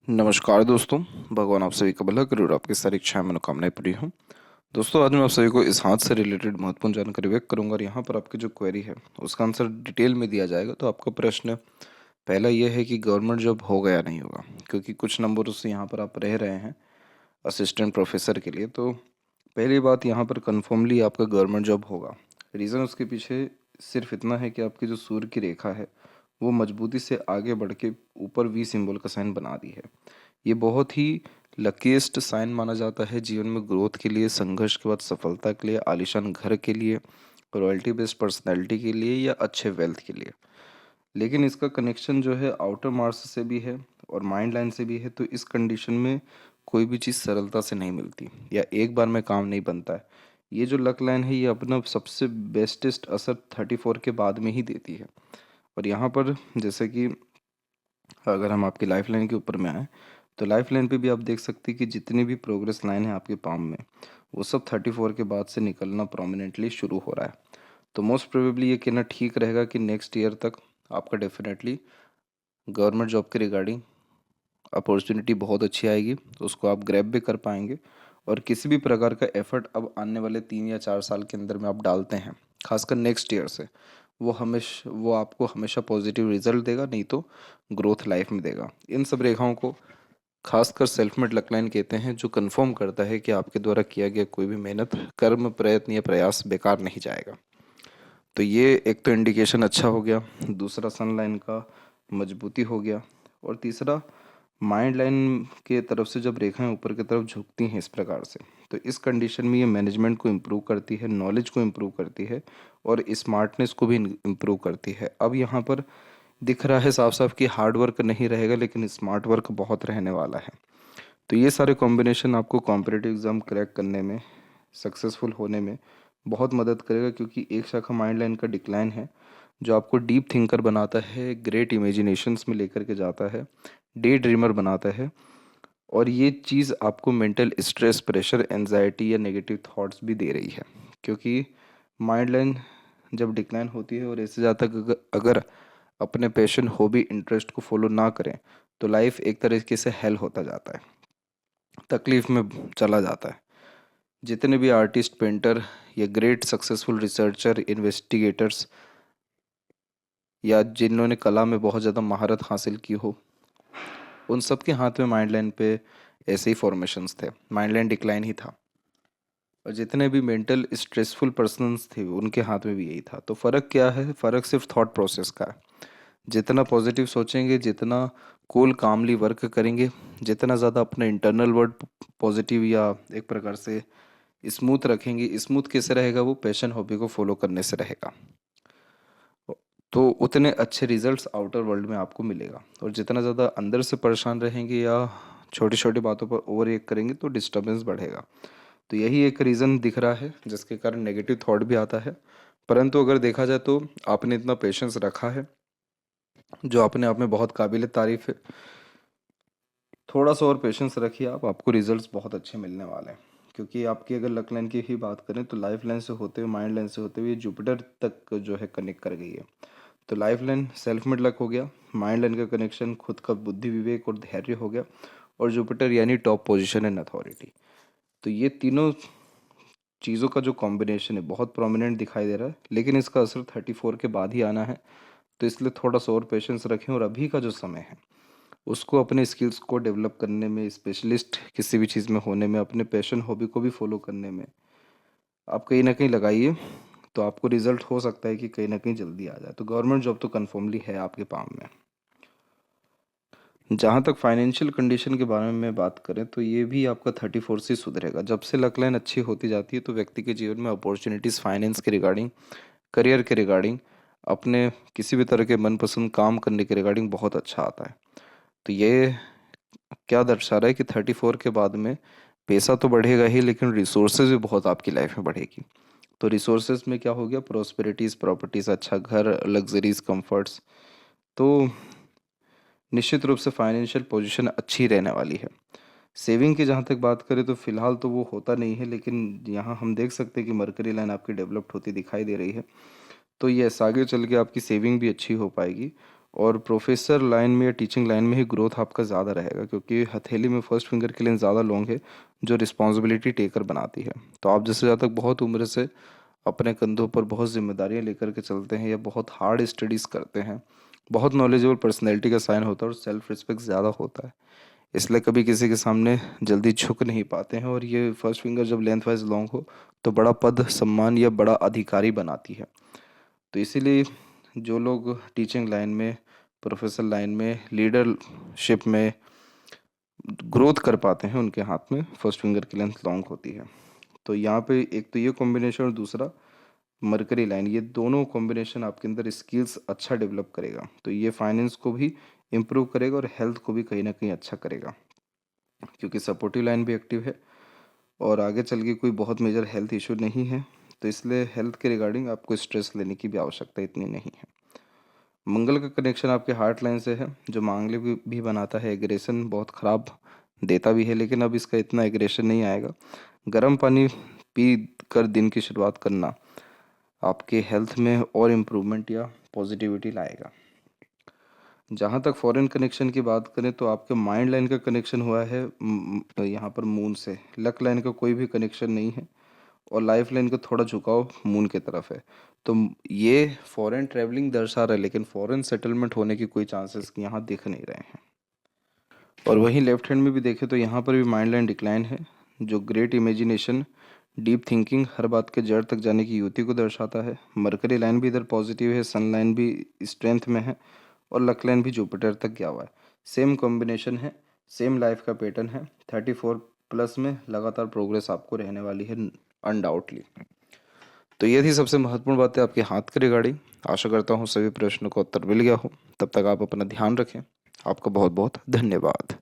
नमस्कार दोस्तों। भगवान आप सभी का भला करे और आपकी सारी इच्छाएं मनोकामनाएं पूरी हों। दोस्तों, आज मैं आप सभी को इस हाथ से रिलेटेड महत्वपूर्ण जानकारी व्यक्त करूंगा और यहाँ पर आपकी जो क्वेरी है उसका आंसर डिटेल में दिया जाएगा। तो आपका प्रश्न पहला यह है कि गवर्नमेंट जॉब होगा या नहीं होगा, क्योंकि कुछ नंबरों से यहाँ पर आप रह रहे हैं असिस्टेंट प्रोफेसर के लिए। तो पहली बात, यहाँ पर कन्फर्मली आपका गवर्नमेंट जॉब होगा। रीज़न उसके पीछे सिर्फ इतना है कि आपकी जो सूर्य की रेखा है वो मजबूती से आगे बढ़ के ऊपर वी सिंबल का साइन बना दी है। ये बहुत ही लकीएस्ट साइन माना जाता है जीवन में ग्रोथ के लिए, संघर्ष के बाद सफलता के लिए, आलीशान घर के लिए, रॉयल्टी बेस्ड पर्सनैलिटी के लिए या अच्छे वेल्थ के लिए। लेकिन इसका कनेक्शन जो है आउटर मार्स से भी है और माइंड लाइन से भी है। तो इस कंडीशन में कोई भी चीज़ सरलता से नहीं मिलती या एक बार में काम नहीं बनता है। ये जो लक लाइन है ये अपना सबसे बेस्टेस्ट असर 34 के बाद में ही देती है। और यहाँ पर जैसे कि अगर हम आपकी लाइफ लाइन के ऊपर में आए तो लाइफ लाइन पे भी आप देख सकते हैं कि जितनी भी प्रोग्रेस लाइन है आपके पाम में वो सब 34 के बाद से निकलना प्रोमिनेंटली शुरू हो रहा है। तो मोस्ट प्रोबेबली ये कहना ठीक रहेगा कि नेक्स्ट ईयर तक आपका डेफिनेटली गवर्नमेंट जॉब के रिगार्डिंग अपॉर्चुनिटी बहुत अच्छी आएगी, तो उसको आप ग्रैब भी कर पाएंगे। और किसी भी प्रकार का एफर्ट अब आने वाले 3 या 4 साल के अंदर में आप डालते हैं, खासकर नेक्स्ट ईयर से, वो आपको हमेशा पॉजिटिव रिजल्ट देगा, नहीं तो ग्रोथ लाइफ में देगा। इन सब रेखाओं को खासकर सेल्फ मेड लकलाइन कहते हैं, जो कंफर्म करता है कि आपके द्वारा किया गया कोई भी मेहनत, कर्म, प्रयत्न या प्रयास बेकार नहीं जाएगा। तो ये एक तो इंडिकेशन अच्छा हो गया, दूसरा सन लाइन का मजबूती हो गया, और तीसरा माइंड लाइन के तरफ से जब रेखाएं ऊपर की तरफ झुकती हैं इस प्रकार से, तो इस कंडीशन में ये मैनेजमेंट को इम्प्रूव करती है, नॉलेज को इम्प्रूव करती है और स्मार्टनेस को भी इम्प्रूव करती है। अब यहाँ पर दिख रहा है साफ साफ कि हार्ड वर्क नहीं रहेगा लेकिन स्मार्ट वर्क बहुत रहने वाला है। तो ये सारे कॉम्बिनेशन आपको कॉम्पिटिटिव एग्ज़ाम क्रैक करने में, सक्सेसफुल होने में बहुत मदद करेगा, क्योंकि एक शाखा माइंड लाइन का डिक्लाइन है जो आपको डीप थिंकर बनाता है, ग्रेट इमेजिनेशंस में लेकर के जाता है, डे ड्रीमर बनाता है। और ये चीज़ आपको मेंटल स्ट्रेस, प्रेशर, एनजाइटी या नेगेटिव थॉट्स भी दे रही है, क्योंकि माइंड लाइन जब डिक्लाइन होती है और ऐसे जाता है कि अगर अपने पैशन, हॉबी, इंटरेस्ट को फॉलो ना करें तो लाइफ एक तरीके से हेल होता जाता है, तकलीफ में चला जाता है। जितने भी आर्टिस्ट, पेंटर या ग्रेट सक्सेसफुल रिसर्चर, इन्वेस्टिगेटर्स या जिन्होंने कला में बहुत ज़्यादा महारत हासिल की हो, उन सब के हाथ में माइंड लाइन पे ऐसे ही फॉर्मेशंस थे, माइंड लाइन डिक्लाइन ही था। और जितने भी मेंटल स्ट्रेसफुल पर्सन्स थे उनके हाथ में भी यही था। तो फ़र्क क्या है? फ़र्क सिर्फ थॉट प्रोसेस का है। जितना पॉजिटिव सोचेंगे, जितना कूल कामली वर्क करेंगे, जितना ज़्यादा अपना इंटरनल वर्ड पॉजिटिव या एक प्रकार से स्मूथ रखेंगे, स्मूथ कैसे रहेगा? वो पैशन, हॉबी को फॉलो करने से रहेगा। तो उतने अच्छे रिजल्ट्स आउटर वर्ल्ड में आपको मिलेगा। और जितना ज़्यादा अंदर से परेशान रहेंगे या छोटी छोटी बातों पर ओवर रिएक्ट करेंगे तो डिस्टर्बेंस बढ़ेगा। तो यही एक रीज़न दिख रहा है जिसके कारण नेगेटिव थॉट भी आता है। परंतु अगर देखा जाए तो आपने इतना पेशेंस रखा है, जो अपने आप में बहुत काबिल तारीफ़ है। थोड़ा सा और पेशेंस रखिए आप, आपको रिजल्ट्स बहुत अच्छे मिलने वाले हैं। क्योंकि आपकी अगर लक लाइन की ही बात करें तो लाइफ लाइन से होते हुए, माइंड लाइन से होते हुए जुपिटर तक जो है कनेक्ट कर गई है। तो life line self made luck हो गया, माइंड लाइन का कनेक्शन खुद का बुद्धि, विवेक और धैर्य हो गया, और जुपिटर यानी टॉप पोजीशन एंड अथॉरिटी। तो ये तीनों चीज़ों का जो कॉम्बिनेशन है बहुत प्रोमिनेंट दिखाई दे रहा है, लेकिन इसका असर 34 के बाद ही आना है। तो इसलिए थोड़ा सा और पेशेंस रखें और अभी का जो समय है उसको अपने स्किल्स को डेवलप करने में, स्पेशलिस्ट किसी भी चीज़ में होने में, अपने पैशन, हॉबी को भी फॉलो करने में आप कहीं ना कहीं लगाइए। तो आपको रिजल्ट हो सकता है कि कहीं ना कहीं जल्दी आ जाए। तो गवर्नमेंट जॉब तो कन्फर्मली है आपके पाम में। जहाँ तक फाइनेंशियल कंडीशन के बारे में बात करें तो ये भी आपका 34 से सुधरेगा। जब से लक लाइन अच्छी होती जाती है तो व्यक्ति के जीवन में अपॉर्चुनिटीज़ फाइनेंस के रिगार्डिंग, करियर के रिगार्डिंग, अपने किसी भी तरह के मनपसंद काम करने के रिगार्डिंग बहुत अच्छा आता है। तो ये क्या दर्शा रहा है कि 34 के बाद में पैसा तो बढ़ेगा ही लेकिन रिसोर्सेज भी बहुत आपकी लाइफ में बढ़ेगी। तो रिसोर्सेज में क्या हो गया? प्रॉस्पेरिटीज़, प्रॉपर्टीज़, अच्छा घर, लग्जरीज, कंफर्ट्स। तो निश्चित रूप से फाइनेंशियल पोजीशन अच्छी रहने वाली है। सेविंग की जहाँ तक बात करें तो फिलहाल तो वो होता नहीं है, लेकिन यहाँ हम देख सकते हैं कि मरकरी लाइन आपकी डेवलप्ड होती दिखाई दे रही है। तो यस, आगे चल के आपकी सेविंग भी अच्छी हो पाएगी और प्रोफेसर लाइन में या टीचिंग लाइन में ही ग्रोथ आपका ज़्यादा रहेगा, क्योंकि हथेली में फर्स्ट फिंगर की लाइन ज़्यादा लॉन्ग है, जो रिस्पॉन्सिबिलिटी टेकर बनाती है। तो आप जैसे ज़्यादा तक बहुत उम्र से अपने कंधों पर बहुत जिम्मेदारियां लेकर के चलते हैं या बहुत हार्ड स्टडीज़ करते हैं, बहुत नॉलेजेबल पर्सनैलिटी का साइन होता है और सेल्फ रिस्पेक्ट ज़्यादा होता है, इसलिए कभी किसी के सामने जल्दी झुक नहीं पाते हैं। और ये फर्स्ट फिंगर जब लेंथ वाइज लॉन्ग हो तो बड़ा पद सम्मान या बड़ा अधिकारी बनाती है। तो इसीलिए जो लोग टीचिंग लाइन में, प्रोफेसर लाइन में, लीडरशिप में ग्रोथ कर पाते हैं, उनके हाथ में फर्स्ट फिंगर की लेंथ लॉन्ग होती है। तो यहाँ पे एक तो ये कॉम्बिनेशन और दूसरा मरकरी लाइन, ये दोनों कॉम्बिनेशन आपके अंदर स्किल्स अच्छा डेवलप करेगा। तो ये फाइनेंस को भी इम्प्रूव करेगा और हेल्थ को भी कहीं ना कहीं अच्छा करेगा, क्योंकि सपोर्टिव लाइन भी एक्टिव है और आगे चल के कोई बहुत मेजर हेल्थ इशू नहीं है। तो इसलिए हेल्थ के रिगार्डिंग आपको स्ट्रेस लेने की भी आवश्यकता इतनी नहीं है। मंगल का कनेक्शन आपके हार्ट लाइन से है, जो मांगलिक भी बनाता है। एग्रेशन बहुत ख़राब देता भी है, लेकिन अब इसका इतना एग्रेशन नहीं आएगा। गर्म पानी पी कर दिन की शुरुआत करना आपके हेल्थ में और इम्प्रूवमेंट या पॉजिटिविटी लाएगा। जहाँ तक फॉरेन कनेक्शन की बात करें तो आपके माइंड लाइन का कनेक्शन हुआ है यहाँ पर मून से। लक लाइन का कोई भी कनेक्शन नहीं है और लाइफ लाइन का थोड़ा झुकाव मून की तरफ है। तो ये फॉरेन ट्रैवलिंग दर्शा रहा है, लेकिन फॉरेन सेटलमेंट होने की कोई चांसेस यहाँ दिख नहीं रहे हैं। और वहीं लेफ्ट हैंड में भी देखें तो यहाँ पर भी माइंड लाइन डिक्लाइन है, जो ग्रेट इमेजिनेशन, डीप थिंकिंग, हर बात के जड़ तक जाने की युति को दर्शाता है। मरकरी लाइन भी इधर पॉजिटिव है, सन लाइन भी स्ट्रेंथ में है और लक लाइन भी जुपिटर तक गया हुआ है। सेम कॉम्बिनेशन है, सेम लाइफ का पैटर्न है। 34+ में लगातार प्रोग्रेस आपको रहने वाली है अनडाउटली। तो ये थी सबसे महत्वपूर्ण बातें आपके हाथ के रिगार्डिंग। आशा करता हूँ सभी प्रश्नों का उत्तर मिल गया हो। तब तक आप अपना ध्यान रखें। आपका बहुत बहुत धन्यवाद।